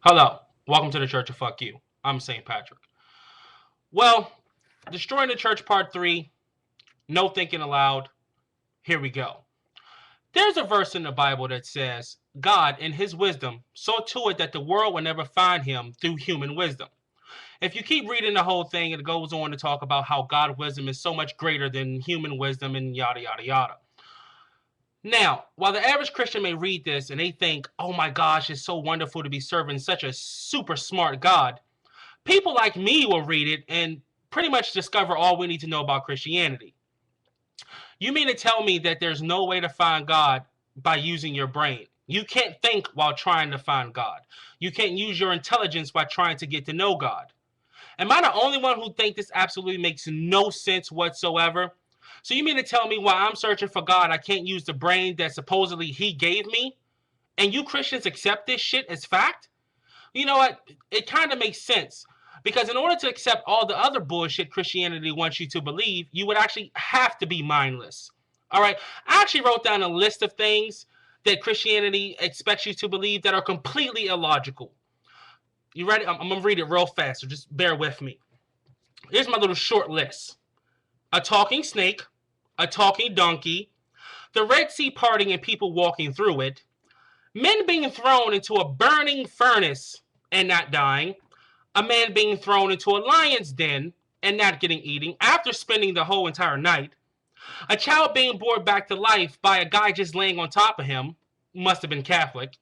Hello, welcome to the Church of Fuck You. I'm St. Patrick. Well, Destroying the Church Part 3, No Thinking Aloud. Here we go. There's a verse in the Bible that says, God, in his wisdom, saw to it that the world would never find him through human wisdom. If you keep reading the whole thing, it goes on to talk about how God's wisdom is so much greater than human wisdom and yada, yada, yada. Now, while the average Christian may read this and they think, oh my gosh, it's so wonderful to be serving such a super smart God, people like me will read it and pretty much discover all we need to know about Christianity. You mean to tell me that there's no way to find God by using your brain? You can't think while trying to find God. You can't use your intelligence while trying to get to know God. Am I the only one who thinks this absolutely makes no sense whatsoever? So you mean to tell me while I'm searching for God, I can't use the brain that supposedly he gave me? And you Christians accept this shit as fact? You know what? It kind of makes sense. Because in order to accept all the other bullshit Christianity wants you to believe, you would actually have to be mindless. All right? I actually wrote down a list of things that Christianity expects you to believe that are completely illogical. You ready? I'm going to read it real fast, so just bear with me. Here's my little short list. A talking snake, a talking donkey, the Red Sea parting and people walking through it, men being thrown into a burning furnace and not dying, a man being thrown into a lion's den and not getting eaten after spending the whole entire night, a child being brought back to life by a guy just laying on top of him, must have been Catholic,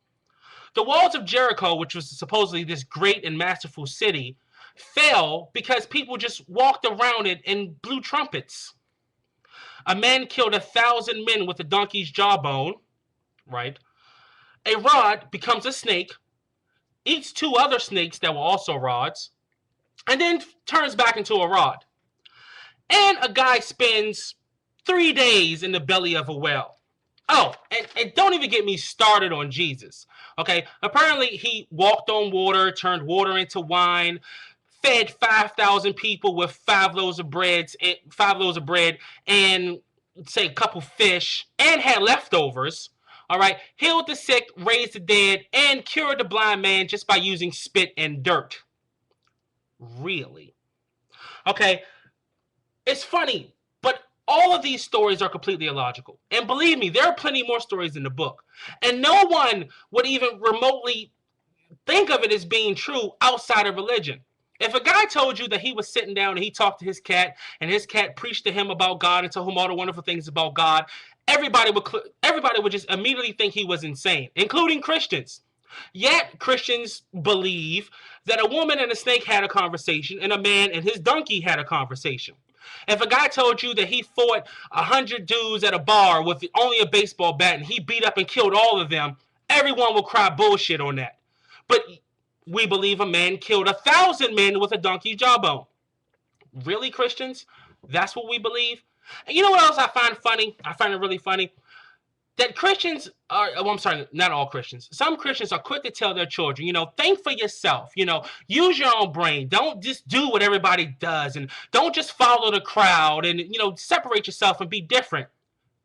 the walls of Jericho, which was supposedly this great and masterful city, fell because people just walked around it and blew trumpets. A man killed 1,000 men with a donkey's jawbone, right? A rod becomes a snake, eats two other snakes that were also rods, and then turns back into a rod. And a guy spends 3 days in the belly of a whale. Oh, and don't even get me started on Jesus. Okay, apparently he walked on water, turned water into wine, fed 5,000 people with 5 loaves of bread, and say a couple fish, and had leftovers. All right, healed the sick, raised the dead, and cured the blind man just by using spit and dirt. Really? Okay, it's funny, but all of these stories are completely illogical. And believe me, there are plenty more stories in the book. And no one would even remotely think of it as being true outside of religion. If a guy told you that he was sitting down and he talked to his cat and his cat preached to him about God and told him all the wonderful things about God, everybody would just immediately think he was insane, including Christians. Yet Christians believe that a woman and a snake had a conversation and a man and his donkey had a conversation. If a guy told you that he fought 100 dudes at a bar with only a baseball bat and he beat up and killed all of them, everyone will cry bullshit on that. But we believe a man killed 1,000 men with a donkey's jawbone. Really, Christians? That's what we believe? And you know what else I find funny? I find it really funny. That Christians are, well, I'm sorry, not all Christians. Some Christians are quick to tell their children, think for yourself, use your own brain. Don't just do what everybody does and don't just follow the crowd and, separate yourself and be different.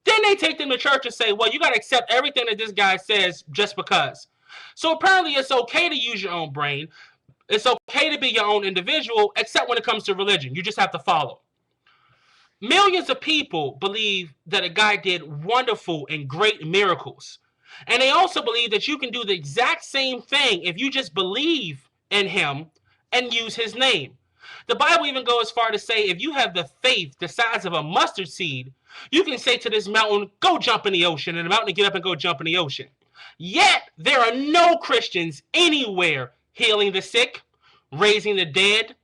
Then they take them to church and say, well, you got to accept everything that this guy says just because. So apparently it's okay to use your own brain. It's okay to be your own individual, except when it comes to religion. You just have to follow. Millions of people believe that a guy did wonderful and great miracles. And they also believe that you can do the exact same thing if you just believe in him and use his name. The Bible even goes as far to say if you have the faith the size of a mustard seed, you can say to this mountain, go jump in the ocean, and the mountain get up and go jump in the ocean. Yet there are no Christians anywhere healing the sick, raising the dead,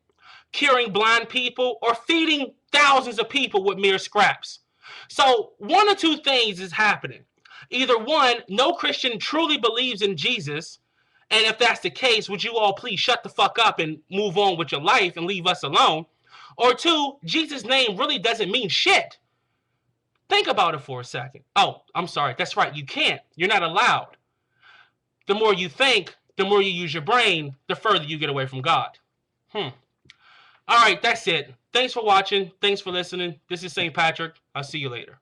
curing blind people, or feeding thousands of people with mere scraps. So one or two things is happening. Either one, no Christian truly believes in Jesus, and if that's the case, would you all please shut the fuck up and move on with your life and leave us alone? Or two, Jesus' name really doesn't mean shit. Think about it for a second. Oh, I'm sorry. That's right. You can't. You're not allowed. The more you think, the more you use your brain, the further you get away from God. All right, that's it. Thanks for watching. Thanks for listening. This is St. Patrick. I'll see you later.